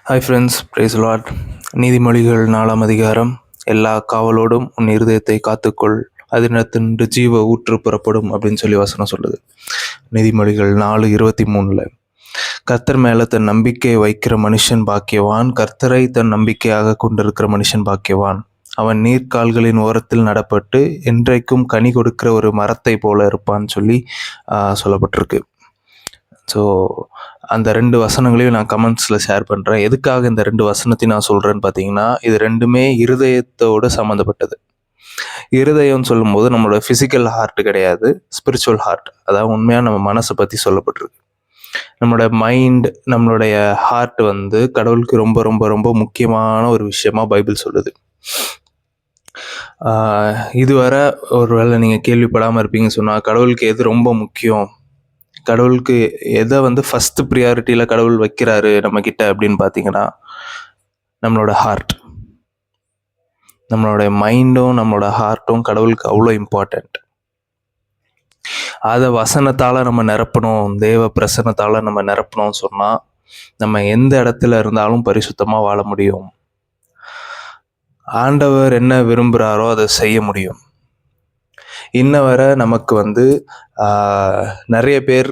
Hi friends, price Lord. நீதிமொழிகள் 4ஆம் அதிகாரம். எல்லா காவலோடும் உன் இருதயத்தை காத்துக்கொள், அதனிடத்தின்று ஜீவ ஊற்று புறப்படும் அப்படின்னு சொல்லி வசனம் சொல்லுது. நீதிமொழிகள் 4:23. கர்த்தர் மேலே தன் நம்பிக்கையை வைக்கிற மனுஷன் பாக்கியவான், கர்த்தரை தன் நம்பிக்கையாக கொண்டிருக்கிற மனுஷன் பாக்கியவான். அவன் நீர்க்கால்களின் ஓரத்தில் நடப்பட்டு என்றைக்கும் கனி கொடுக்கிற ஒரு மரத்தை போல இருப்பான்னு சொல்லி சொல்லப்பட்டிருக்கு. ஸோ அந்த 2 வசனங்களையும் நான் கமெண்ட்ஸில் ஷேர் பண்ணுறேன். எதுக்காக இந்த 2 வசனத்தையும் நான் சொல்கிறேன்னு பார்த்தீங்கன்னா, இது 2மே இருதயத்தோடு சம்மந்தப்பட்டது. இருதயம்னு சொல்லும்போது நம்மளோட ஃபிசிக்கல் ஹார்ட் கிடையாது, ஸ்பிரிச்சுவல் ஹார்ட். அதாவது உண்மையாக நம்ம மனசை பற்றி சொல்லப்பட்டிருக்கு. நம்மளோட மைண்ட், நம்மளுடைய ஹார்ட் கடவுளுக்கு ரொம்ப ரொம்ப ரொம்ப முக்கியமான ஒரு விஷயமா பைபிள் சொல்லுது. இதுவரை ஒருவேளை நீங்கள் கேள்விப்படாமல் இருப்பீங்கன்னு சொன்னால், கடவுளுக்கு எது ரொம்ப முக்கியம், கடவுளுக்கு எதை ஃபஸ்ட்டு ப்ரியாரிட்டியில் கடவுள் வைக்கிறாரு நம்மக்கிட்ட அப்படின்னு பார்த்தீங்கன்னா, நம்மளோட ஹார்ட். நம்மளோட மைண்டும் நம்மளோட ஹார்ட்டும் கடவுளுக்கு அவ்வளோ இம்பார்ட்டண்ட். அதை வசனத்தால் நம்ம நிரப்பணும், தேவ பிரசன்னத்தால் நம்ம நிரப்பணும்னு சொன்னால், நம்ம எந்த இடத்துல இருந்தாலும் பரிசுத்தமாக வாழ முடியும். ஆண்டவர் என்ன விரும்புகிறாரோ அதை செய்ய முடியும். இன்ன வரை நமக்கு நிறைய பேர்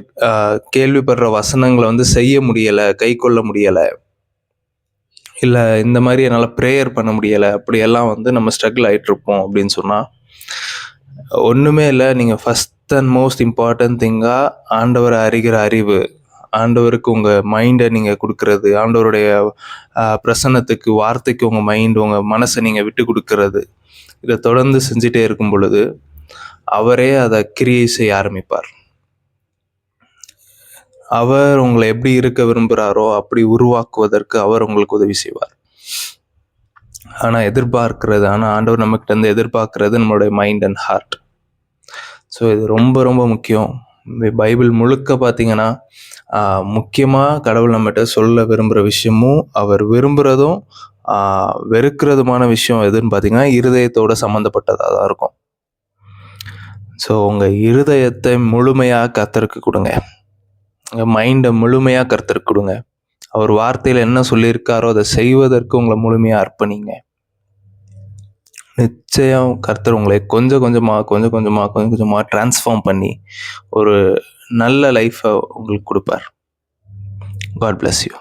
கேள்விப்படுற வசனங்களை செய்ய முடியலை, கை கொள்ள முடியலை, இல்லை இந்த மாதிரி என்னால் ப்ரேயர் பண்ண முடியலை, அப்படியெல்லாம் நம்ம ஸ்ட்ரகிள் ஆகிட்ருப்போம் அப்படின்னு சொன்னால் ஒன்றுமே இல்லை. நீங்கள் ஃபஸ்ட் அண்ட் மோஸ்ட் இம்பார்ட்டன்ட் திங்காக ஆண்டவரை அறிகிற அறிவு, ஆண்டவருக்கு உங்கள் மைண்டை நீங்கள் கொடுக்கறது, ஆண்டவருடைய பிரசன்னத்துக்கு, வார்த்தைக்கு உங்கள் மைண்டு, உங்கள் மனசை நீங்கள் விட்டு கொடுக்கறது, இதை தொடர்ந்து செஞ்சுட்டே இருக்கும் பொழுது அவரே அதை கிரியை செய்ய ஆரம்பிப்பார். அவர் உங்களை எப்படி இருக்க விரும்புகிறாரோ அப்படி உருவாக்குவதற்கு அவர் உங்களுக்கு உதவி செய்வார். ஆனால் ஆண்டவர் நம்மகிட்ட எதிர்பார்க்கறது நம்மளுடைய மைண்ட் அண்ட் ஹார்ட். ஸோ இது ரொம்ப ரொம்ப முக்கியம். பைபிள் முழுக்க பார்த்தீங்கன்னா, முக்கியமாக கடவுள் நம்மகிட்ட சொல்ல விரும்புகிற விஷயமும், அவர் விரும்புகிறதும் வெறுக்கிறதுமான விஷயம் எதுன்னு பார்த்தீங்கன்னா, இருதயத்தோட சம்மந்தப்பட்டதாக தான் இருக்கும். ஸோ உங்கள் இருதயத்தை முழுமையாக கர்த்தருக்கு கொடுங்க, உங்கள் மைண்டை முழுமையாக கர்த்தருக்கு கொடுங்க. அவர் வார்த்தையில் என்ன சொல்லியிருக்காரோ அதை செய்வதற்கு உங்களை முழுமையாக அர்ப்பணிங்க. நிச்சயம் கர்த்தர் உங்களை கொஞ்சம் கொஞ்சமாக டிரான்ஸ்ஃபார்ம் பண்ணி ஒரு நல்ல லைஃப்பை உங்களுக்கு கொடுப்பார். God bless you.